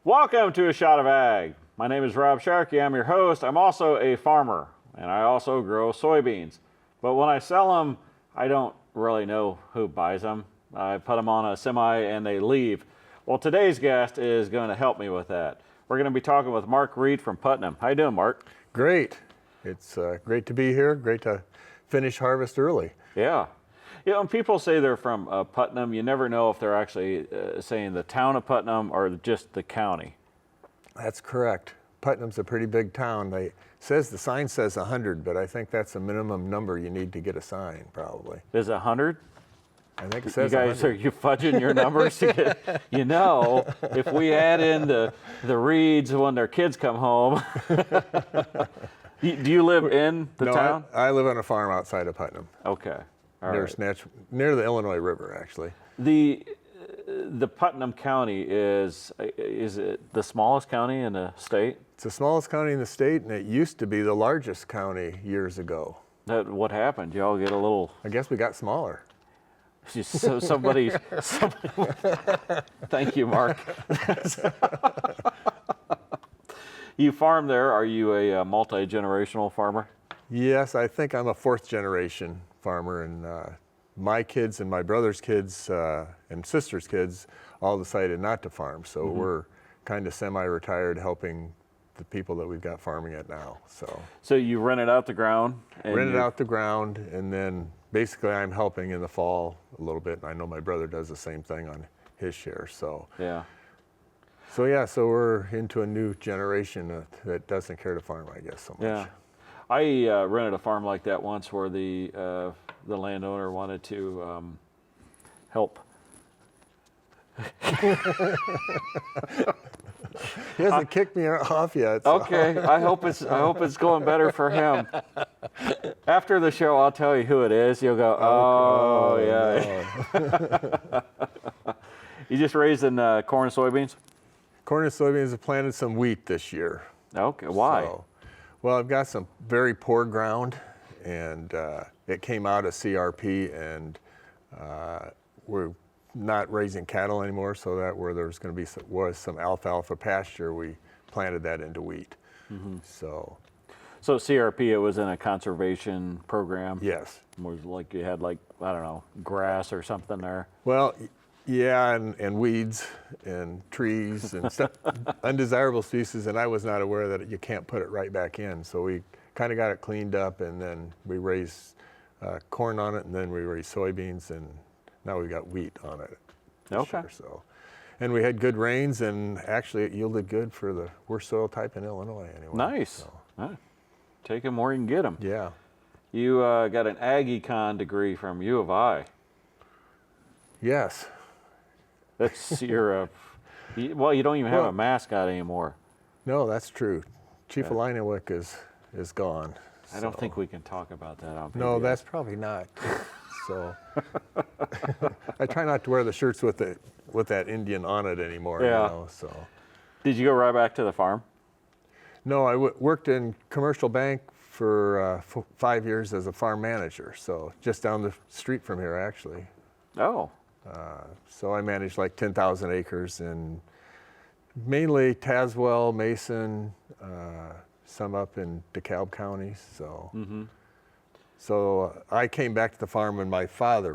Welcome to A Shot of Ag. My name is Rob Sharkey. I'm your host. I'm also a farmer, and I also grow soybeans. But when I sell them, I don't really know who buys them. I put them on a semi and they leave. Well, today's guest is going to help me with that. We're going to be talking with Mark Reed from Putnam. How you doing, Mark? Great. It's great to be here. Great to finish harvest early. Yeah. You know, when people say they're from Putnam, you never know if they're actually saying the town of Putnam or just the county. That's correct. Putnam's a pretty big town. The sign says 100, but I think that's a minimum number you need to get a sign, probably. Is it 100? I think it You says guys, 100. are you fudging your numbers? You know, if we add in the Reeds when their kids come home. Do you live in the No, town? I live on a farm outside of Putnam, Okay. All right. near the Illinois River, actually. The Putnam County is it the smallest county in the state? It's the smallest county in the state, and it used to be the largest county years ago. What happened? Y'all get a little. I guess we got smaller. So somebody. Thank you, Mark. You farm there. Are you a multi-generational farmer? Yes, I think I'm a fourth generation farmer, and my kids and my brother's kids and sister's kids all decided not to farm. So we're kind of semi-retired, helping the people that we've got farming it now. So you rented out the ground? Rented out the ground, and then basically I'm helping in the fall a little bit. And I know my brother does the same thing on his share. Yeah. So we're into a new generation that doesn't care to farm, I guess, so much. Yeah. I rented a farm like that once where the landowner wanted to help. He hasn't kicked me off yet. So. Okay, I hope it's going better for him. After the show, I'll tell you who it is. You'll go, oh yeah. No. You just raising corn and soybeans? Corn and soybeans have planted some wheat this year. Okay, why? Well, I've got some very poor ground, and it came out of CRP, and we're not raising cattle anymore, so that where there was going to be some alfalfa pasture, we planted that into wheat. So CRP, it was in a conservation program? yes. Was like you had I don't know, grass or something there? Well, yeah, and weeds and trees and stuff, undesirable species, and I was not aware that you can't put it right back in. So we kind of got it cleaned up, and then we raised corn on it, and then we raised soybeans, and now we've got wheat on it. Okay. Year, and we had good rains, and actually it yielded good for the worst soil type in Illinois anyway. Nice. Take them where you can get them. Yeah. You got an Ag Econ degree from U of I. Yes. That's your, well, you don't even have a mascot anymore. No, that's true. Chief Alinowick is gone. I don't think we can talk about that on PBS. No, that's probably not. So I try not to wear the shirts with that Indian on it anymore. Yeah. You know, so. Did you go right back to the farm? No, I worked in commercial bank for 5 years as a farm manager. So just down the street from here, actually. Oh. So I managed like 10,000 acres in mainly Tazewell, Mason, some up in DeKalb counties. So I came back to the farm when my father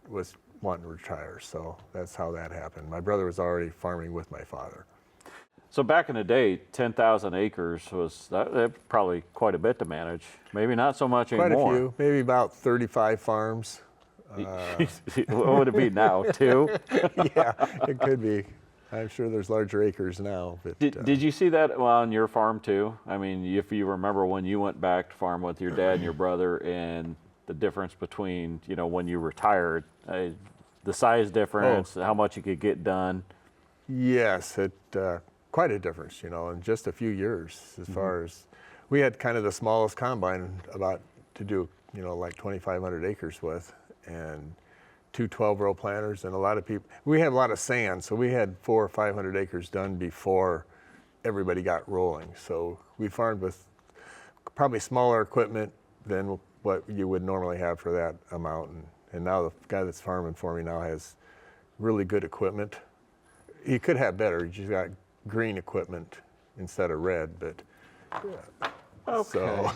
was wanting to retire. So that's how that happened. My brother was already farming with my father. So back in the day, 10,000 acres was that probably quite a bit to manage. Maybe not so much Quite anymore. a few, maybe about 35 farms. What would it be now? 2? Yeah, it could be. I'm sure there's larger acres now. But, Did you see that on your farm too? I mean, if you remember when you went back to farm with your dad and your brother, and the difference between when you retired, the size difference, how much you could get done. Yes, quite a difference, in just a few years. As far as we had kind of the smallest combine about to do, like 2,500 acres with, and 2 12-row planters, and a lot of people. We had a lot of sand, so we had 400 or 500 acres done before everybody got rolling. So we farmed with probably smaller equipment than what you would normally have for that amount. And now the guy that's farming for me now has really good equipment. He could have better. He's got green equipment instead of red, but Okay. so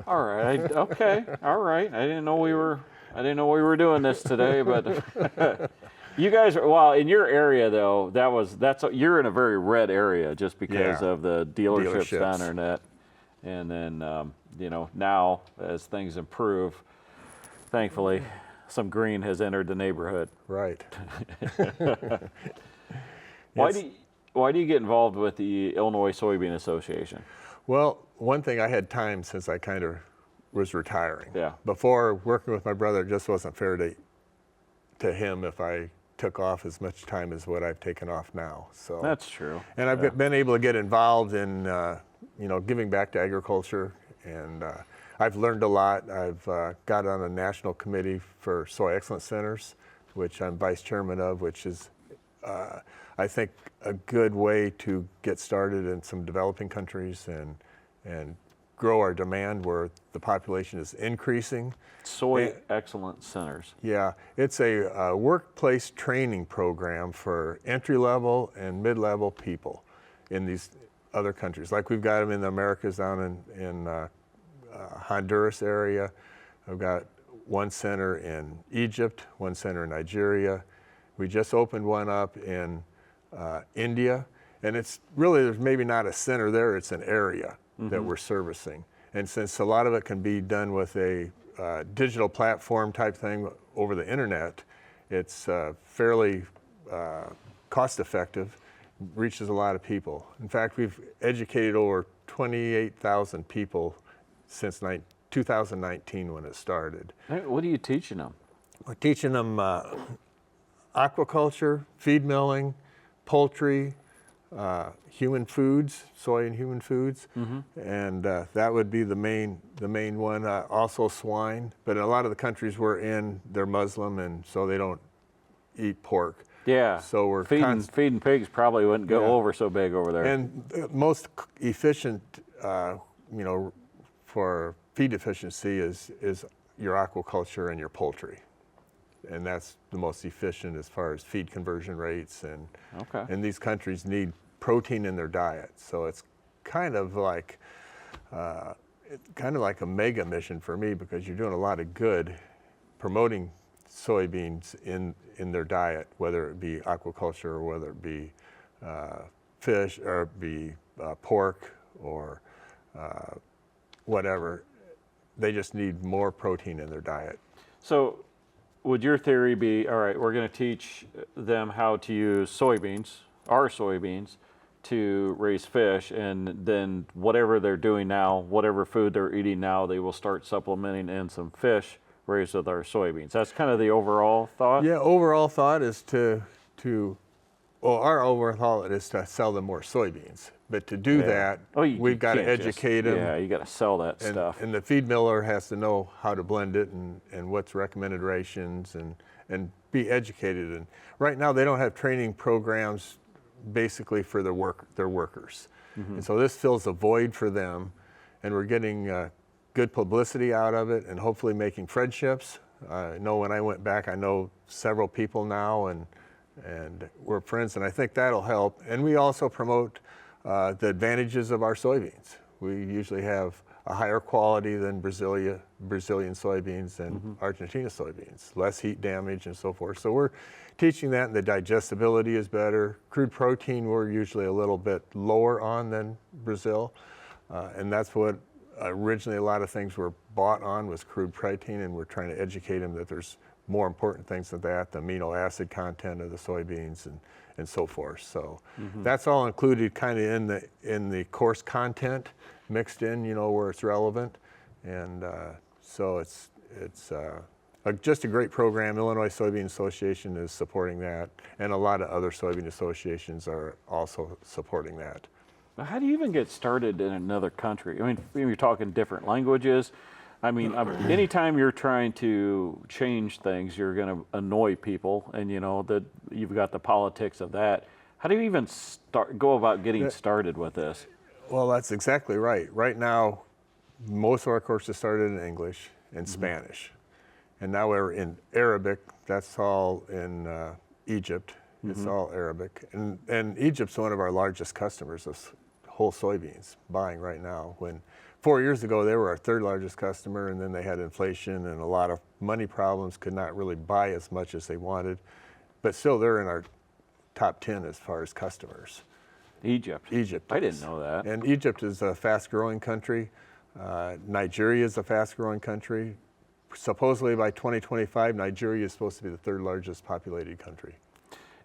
All right. Okay. All right. I didn't know we were doing this today, but you guys are, well, in your area though, you're in a very red area just because Yeah. of the dealerships down Dealerships. there and that. And then, now as things improve, thankfully, some green has entered the neighborhood. right. Why Yes. do you get involved with the Illinois Soybean Association? Well, one thing, I had time since I kind of was retiring. Yeah. Before, working with my brother, it just wasn't fair to him if I took off as much time as what I've taken off now. So That's true. And I've been able to get involved in, giving back to agriculture, and I've learned a lot. I've got on a national committee for Soy Excellence Centers, which I'm vice chairman of, which is, I think, a good way to get started in some developing countries and grow our demand where the population is increasing. Soy Excellence Centers. Yeah, it's a workplace training program for entry-level and mid-level people in these other countries. Like we've got them in the Americas, down in Honduras area. I've got one center in Egypt, one center in Nigeria. We just opened one up in India, and it's really, there's maybe not a center there, it's an area that we're servicing. And since a lot of it can be done with a digital platform type thing over the internet, it's fairly cost effective, reaches a lot of people. In fact, we've educated over 28,000 people since 2019 when it started. What are you teaching them? We're teaching them aquaculture, feed milling, poultry, human foods, soy and human foods, and that would be the main one. Also swine, but in a lot of the countries we're in, they're Muslim, and so they don't eat pork. Yeah. So we're feeding pigs probably wouldn't go Yeah. over so big over there. And the most efficient, for feed efficiency is your aquaculture and your poultry, and that's the most efficient as far as feed conversion rates. And these countries need protein in their diet, so it's kind of like a mega mission for me, because you're doing a lot of good promoting soybeans in their diet, whether it be aquaculture or whether it be fish or be pork or whatever. They just need more protein in their diet. So would your theory be, all right, we're going to teach them how to use our soybeans, to raise fish, and then whatever they're doing now, whatever food they're eating now, they will start supplementing in some fish raised with our soybeans. That's kind of the overall thought? Yeah, overall thought is our overall thought is to sell them more soybeans. But to do that, we've got to educate them. Yeah, you got to sell that stuff. And the feed miller has to know how to blend it and what's recommended rations and be educated. And right now they don't have training programs basically for their workers. And so this fills a void for them, and we're getting good publicity out of it and hopefully making friendships. I know when I went back, I know several people now, and we're friends, and I think that'll help. And we also promote the advantages of our soybeans. We usually have a higher quality than Brazilian soybeans and Argentina soybeans, less heat damage and so forth. So we're teaching that, and the digestibility is better. Crude protein we're usually a little bit lower on than Brazil, and that's what originally a lot of things were bought on, was crude protein, and we're trying to educate them that there's more important things than that, the amino acid content of the soybeans and so forth. So that's all included kind of in the course content, mixed in, where it's relevant. And so it's just a great program. Illinois Soybean Association is supporting that, and a lot of other soybean associations are also supporting that. How do you even get started in another country? I mean, you're talking different languages. I mean, anytime you're trying to change things, you're going to annoy people, and that you've got the politics of that. How do you even go about getting started with this? Well, that's exactly right. Right now, most of our courses started in English and Spanish, and now we're in Arabic. That's all in Egypt, It's all Arabic. And Egypt's one of our largest customers of whole soybeans buying right now. When 4 years ago, they were our third largest customer, and then they had inflation and a lot of money problems, could not really buy as much as they wanted. But still, they're in our top 10 as far as customers. Egypt. Egypt I is. didn't know that. And Egypt is a fast-growing country. Nigeria is a fast-growing country. Supposedly by 2025, Nigeria is supposed to be the third largest populated country,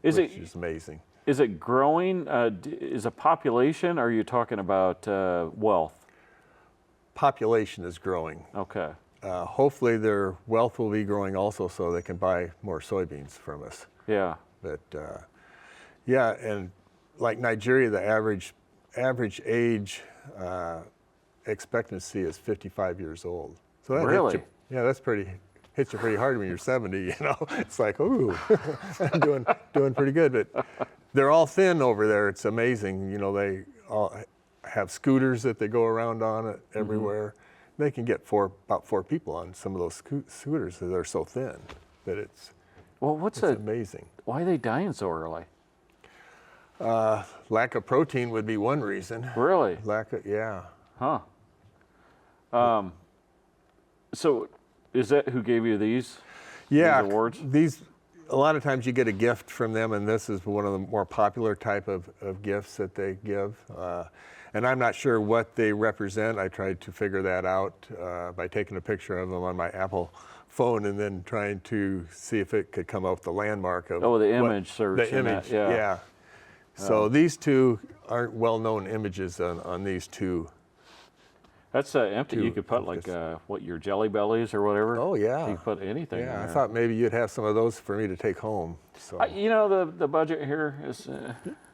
which is amazing. Is it growing? Is it population, or are you talking about wealth? Population is growing. Okay. Hopefully their wealth will be growing also, so they can buy more soybeans from us. Yeah. But yeah, and like Nigeria, the average age expectancy is 55 years old. So that Really? Yeah, that's hits you pretty hard when you're 70. You know, it's like, ooh, I'm doing pretty good. But they're all thin over there. It's amazing. You know, they all have scooters that they go around on it everywhere. They can get about four people on some of those scooters. They're so thin that it's amazing. Why are they dying so early? Lack of protein would be one reason. Really? Yeah. Huh. So is that who gave you these awards? A lot of times you get a gift from them, and this is one of the more popular type of gifts that they give. And I'm not sure what they represent. I tried to figure that out by taking a picture of them on my Apple phone and then trying to see if it could come up with the landmark of the image search. The image, yeah. So these two aren't well-known images on these two. That's empty. You could put like your Jelly Bellies or whatever. Oh yeah. You could put anything. Yeah, in I there. thought maybe you'd have some of those for me to take home. So. You know, the budget here is,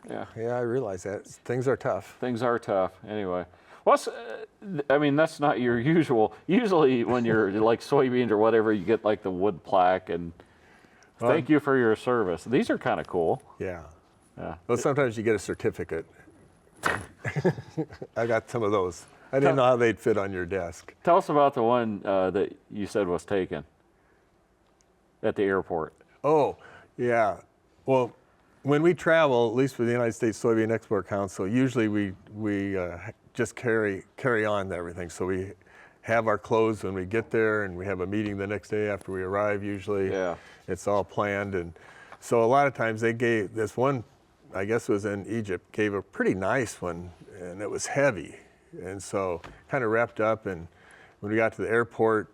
yeah. Yeah, I realize that. Things are tough. Things are tough. Anyway, what's, I mean, that's not your usual. Usually when you're like soybeans or whatever, you get like the wood plaque and thank you for your service. These are kind of cool. Yeah. Yeah. Well, sometimes you get a certificate. I got some of those. I didn't know how they'd fit on your desk. Tell us about the one that you said was taken at the airport. Oh, yeah. Well, when we travel, at least for the United States Soybean Export Council, usually we just carry on everything. So we have our clothes when we get there, and we have a meeting the next day after we arrive usually. Yeah. It's all planned. And so a lot of times they gave this one, I guess it was in Egypt, gave a pretty nice one, and it was heavy. And so kind of wrapped up, and when we got to the airport,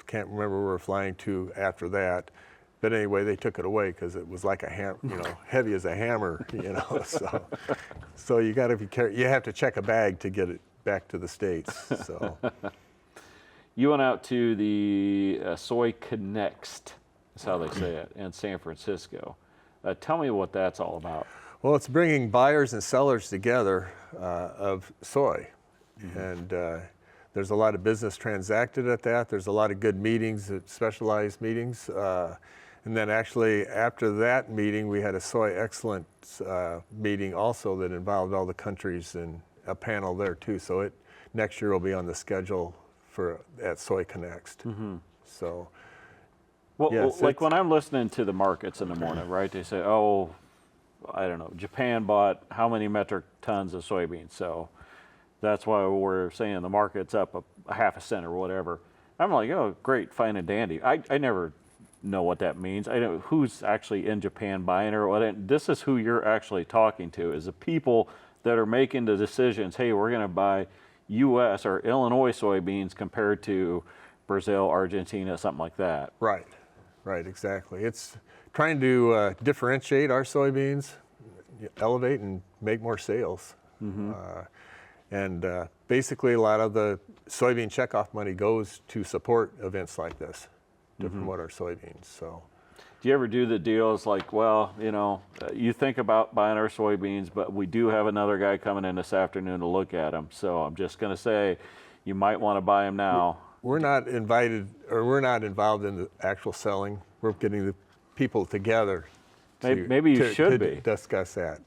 can't remember where we were flying to after that. But anyway, they took it away because it was like a heavy as a hammer, you know. So you got to be careful. You have to check a bag to get it back to the States. So You went out to the Soy Connect, that's how they say it, in San Francisco. Tell me what that's all about. Well, it's bringing buyers and sellers together of soy. And there's a lot of business transacted at that. There's a lot of good meetings, specialized meetings. And then actually after that meeting, we had a Soy Excellence meeting also that involved all the countries and a panel there too. So next year will be on the schedule at Soy Connect. So. Well, Yes, like when I'm listening to the markets in the morning, right? They say, oh, I don't know, Japan bought how many metric tons of soybeans? So that's why we're saying the market's up a half a cent or whatever. I'm like, oh, great, fine and dandy. I never know what that means. I know who's actually in Japan buying or what. This is who you're actually talking to, is the people that are making the decisions. Hey, we're going to buy U.S. or Illinois soybeans compared to Brazil, Argentina, something like that. Right, exactly. It's trying to differentiate our soybeans, elevate and make more sales. And basically a lot of the soybean checkoff money goes to support events like this, to promote our soybeans. So, do you ever do the deals like, well, you know, you think about buying our soybeans, but we do have another guy coming in this afternoon to look at them. So I'm just going to say you might want to buy them now. We're not invited, or we're not involved in the actual selling. We're getting the people together. Maybe you should be. Discuss that.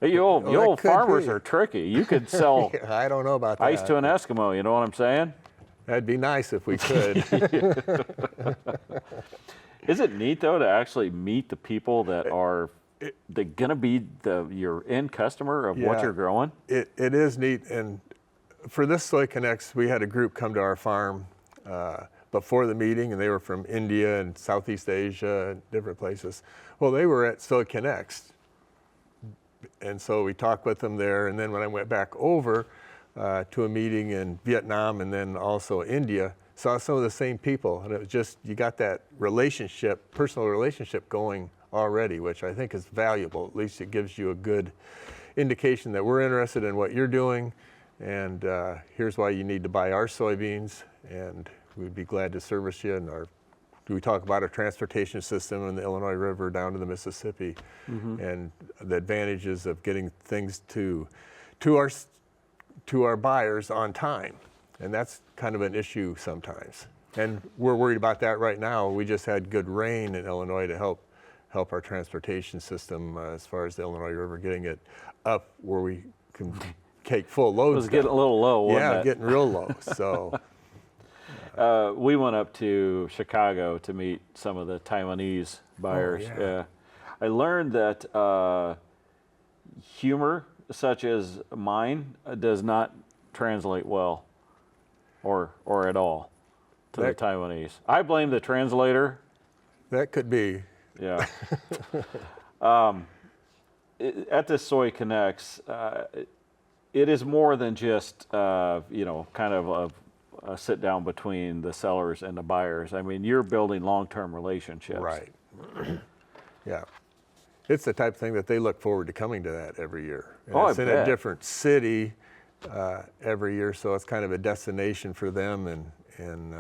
You old farmers are tricky. You could sell I don't know about that. ice to an Eskimo, you know what I'm saying? That'd be nice if we could. Is it neat though to actually meet the people that are they're gonna be your end customer of what Yeah. you're growing? It is neat, and for this Soy Connects, we had a group come to our farm before the meeting, and they were from India and Southeast Asia and different places. Well, they were at Soy Connects, and so we talked with them there, and then when I went back over to a meeting in Vietnam and then also India, saw some of the same people, and it was just, you got that relationship, personal relationship going already, which I think is valuable. At least it gives you a good indication that we're interested in what you're doing, and here's why you need to buy our soybeans, and we'd be glad to service you. And we talk about our transportation system in the Illinois River down to the Mississippi, and the advantages of getting things to our buyers on time, and that's kind of an issue sometimes. And we're worried about that right now. We just had good rain in Illinois to help our transportation system as far as the Illinois River, getting it up where we can take full loads. It was getting a little low, wasn't Yeah, it? getting real low. So We went up to Chicago to meet some of the Taiwanese buyers. yeah. I learned that humor such as mine does not translate well or at all to the That- Taiwanese. I blame the translator. that could be. Yeah. At this Soy Connects, it is more than just, kind of a sit down between the sellers and the buyers. I mean, you're building long-term relationships. Right. Yeah. It's the type of thing that they look forward to coming to that every year. And Oh, I it's in bet. a different city every year, so it's kind of a destination for them and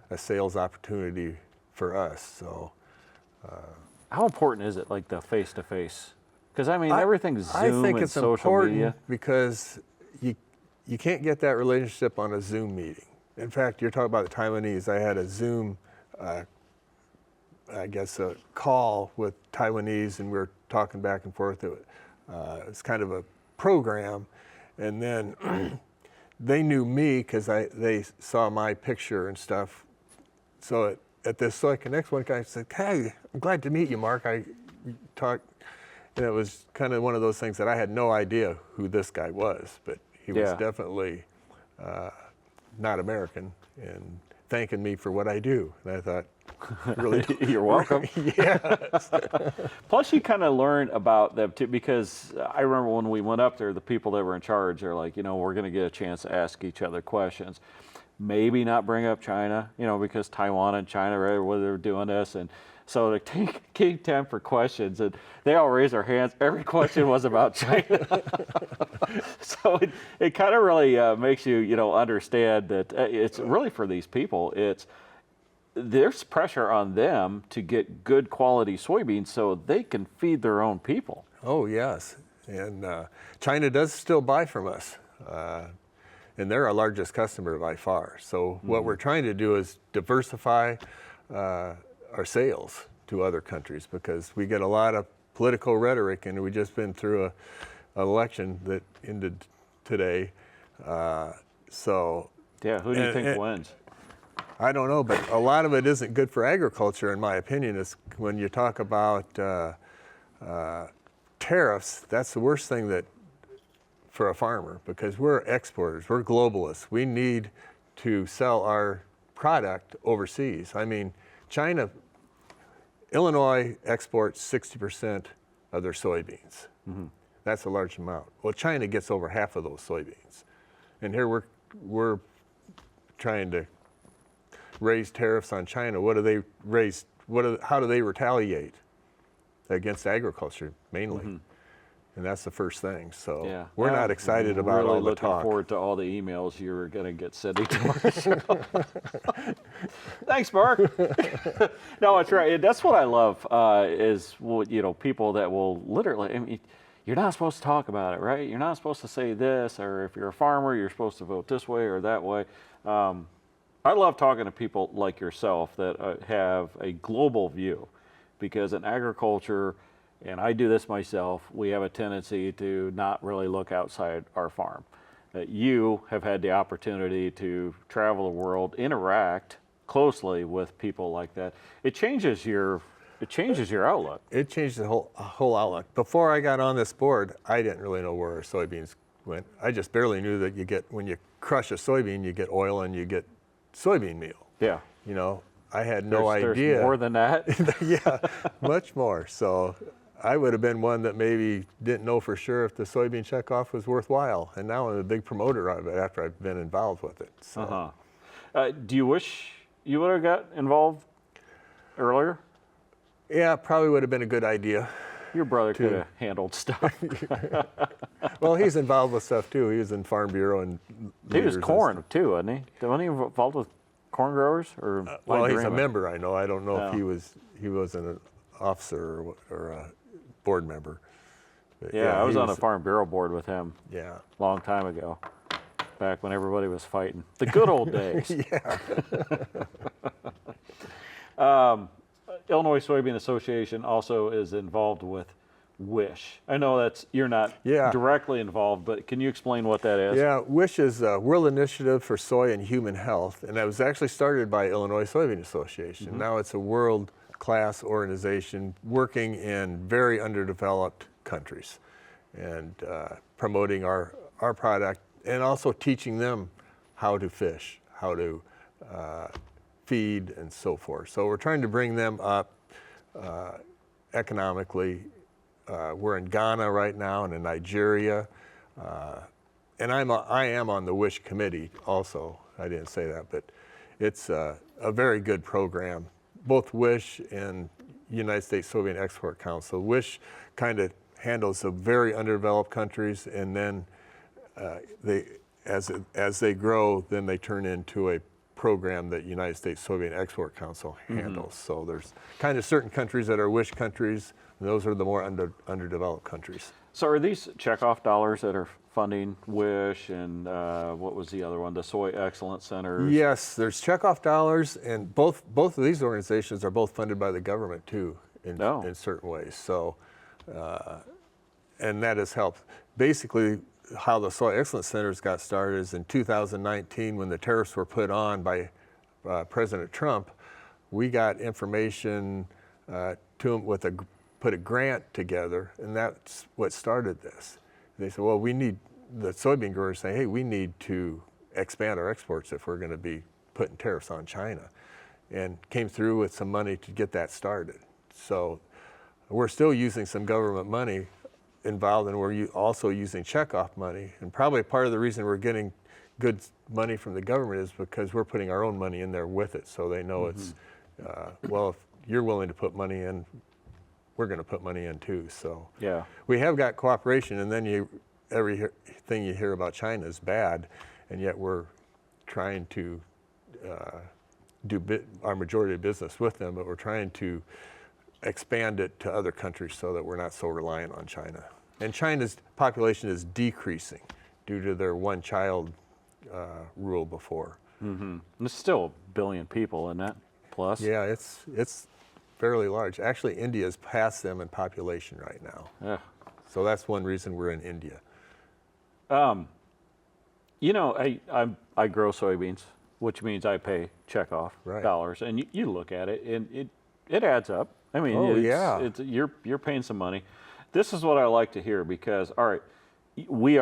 a sales opportunity for us. So How important is it, like the face-to-face? Because, I mean, everything's Zoom I think and it's social important media. because you can't get that relationship on a Zoom meeting. In fact, you're talking about the Taiwanese. I had a Zoom, I guess, a call with Taiwanese, and we were talking back and forth. It's kind of a program, and then they knew me because they saw my picture and stuff. So at this Soy Connects, one guy said, "Hey, I'm glad to meet you, Mark." We talked, and it was kind of one of those things that I had no idea who this guy was, but he was Yeah. definitely not American, and thanking me for what I do. And I thought, really, You're welcome. yes. Plus, you kind of learn about them too, because I remember when we went up there, the people that were in charge are like, we're going to get a chance to ask each other questions. Maybe not bring up China, because Taiwan and China, right, whether they're doing this. And so they take time for questions, and they all raise their hands. Every question was about China. So it kind of really makes you, understand that it's really for these people, there's pressure on them to get good quality soybeans so they can feed their own people. Oh, yes. And China does still buy from us. And they're our largest customer by far. So what we're trying to do is diversify our sales to other countries, because we get a lot of political rhetoric, and we just been through an election that ended today. So Yeah, who do you think and- wins? I don't know, but a lot of it isn't good for agriculture, in my opinion. Is when you talk about tariffs, that's the worst thing that for a farmer, because we're exporters, we're globalists. We need to sell our product overseas. I mean, Illinois exports 60% of their soybeans. That's a large amount. Well, China gets over half of those soybeans, and here we're trying to raise tariffs on China. What do they raise? How do they retaliate against agriculture mainly? And that's the first thing. So Yeah, we're I'm not excited about really all the looking talk. forward to all the emails you're going to get sent to us. Thanks, Mark. No, it's right. That's what I love is people that will literally. I mean, you're not supposed to talk about it, right? You're not supposed to say this, or if you're a farmer, you're supposed to vote this way or that way. I love talking to people like yourself that have a global view, because in agriculture, and I do this myself, we have a tendency to not really look outside our farm. You have had the opportunity to travel the world, interact closely with people like that, it changes your outlook. It changed the whole outlook. Before I got on this board, I didn't really know where soybeans went. I just barely knew that when you crush a soybean, you get oil and you get soybean meal. Yeah. You know, I had no idea. There's more than that. Yeah, much more. So I would have been one that maybe didn't know for sure if the soybean checkoff was worthwhile. And now I'm a big promoter of it after I've been involved with it. So. Do you wish you would have got involved earlier? Yeah, probably would have been a good idea. Your brother could have handled stuff. Well, he's involved with stuff too. He was in Farm Bureau and He was leaders and corn stuff. too, wasn't he? Wasn't he involved with corn growers? Or am I Well, he's a dreaming? member, I know. I don't know Oh. if he was an officer or a board member. But Yeah, I was he on the Farm Bureau board with him Yeah. a long time ago, back when everybody was fighting. The good old days. Yeah. Illinois Soybean Association also is involved with WISH. I know you're not Yeah. directly involved, but can you explain what that is? Yeah, WISH is a World Initiative for Soy and Human Health, and that was actually started by Illinois Soybean Association. Mm-hmm. Now it's a world-class organization working in very underdeveloped countries and promoting our product and also teaching them how to fish, how to feed, and so forth. So we're trying to bring them up economically. We're in Ghana right now and in Nigeria. And I am on the WISH committee also. I didn't say that, but it's a very good program. Both WISH and United States Soybean Export Council. WISH kind of handles the very underdeveloped countries, and then as they grow, then they turn into a program that United States Soybean Export Council handles. So there's kind of certain countries that are WISH countries, and those are the more underdeveloped countries. So are these checkoff dollars that are funding WISH and what was the other one, the Soy Excellence Centers? Yes, there's checkoff dollars, and both of these organizations are both funded by the government too, in certain ways. So, and that has helped. Basically, how the Soy Excellence Centers got started is in 2019 when the tariffs were put on by President Trump. We got information to them put a grant together, and that's what started this. They said, well, the soybean growers say, hey, we need to expand our exports if we're going to be putting tariffs on China, and came through with some money to get that started. So we're still using some government money involved, and we're also using checkoff money. And probably part of the reason we're getting good money from the government is because we're putting our own money in there with it. So they know it's, well, if you're willing to put money in, we're going to put money in too. So Yeah. we have got cooperation, and then everything you hear about China is bad, and yet we're trying to do our majority of business with them, but we're trying to expand it to other countries so that we're not so reliant on China. And China's population is decreasing due to their one-child rule before. Mm-hmm. It's still a billion people, isn't it? Plus? Yeah, it's fairly large. Actually, India's passed them in population right now. Yeah. So that's one reason we're in India. You know, I grow soybeans, which means I pay checkoff Right. dollars, and you look at it, and it adds up. I mean, Oh, yeah. You're paying some money. This is what I like to hear because, all right, you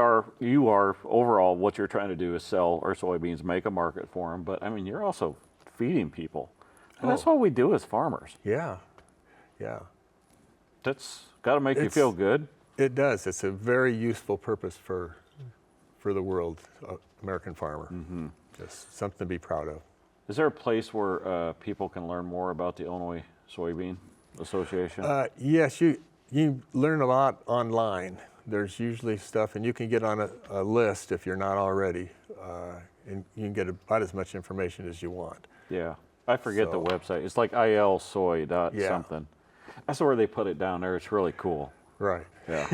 are overall what you're trying to do is sell our soybeans, make a market for them, but I mean, you're also feeding people, and that's what we do as farmers. Yeah, yeah. That's got to make you It's- feel good. It does. It's a very useful purpose for the world, American farmer. Just something to be proud of. Is there a place where people can learn more about the Illinois Soybean Association? Yes, you learn a lot online. There's usually stuff, and you can get on a list if you're not already, and you can get about as much information as you want. Yeah, I forget the So- website. It's like ilsoy dot Yeah. something. That's where they put it down there. It's really cool. Right. Yeah.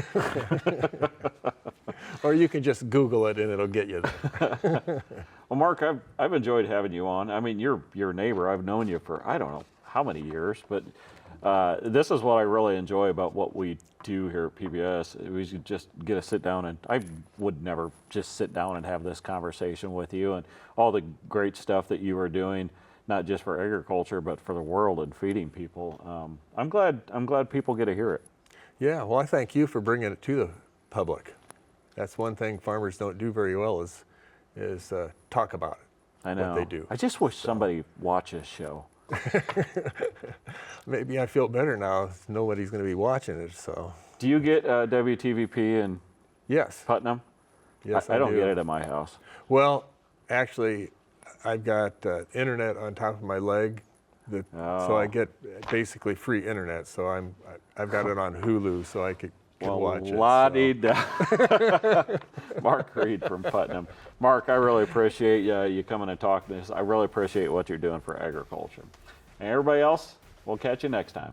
Or you can just Google it and it'll get you there. Well, Mark, I've enjoyed having you on. I mean, you're a neighbor. I've known you for I don't know how many years, but this is what I really enjoy about what we do here at PBS. We just get to sit down, and I would never just sit down and have this conversation with you, and all the great stuff that you are doing, not just for agriculture, but for the world and feeding people. I'm glad people get to hear it. Yeah, well, I thank you for bringing it to the public. That's one thing farmers don't do very well is talk about it. I know. What they do. I just wish somebody watched this show. Maybe I feel better now. Nobody's going to be watching it, so. Do you get WTVP in Yes. Putnam? Yes, I don't do. get it at my house. Well, actually, I've got internet on top of my leg, so I get basically free internet. So I've got it on Hulu, so I can watch it. La-dee-da. Mark Reed from Putnam. Mark, I really appreciate you coming and talking to us. I really appreciate what you're doing for agriculture. And everybody else, we'll catch you next time.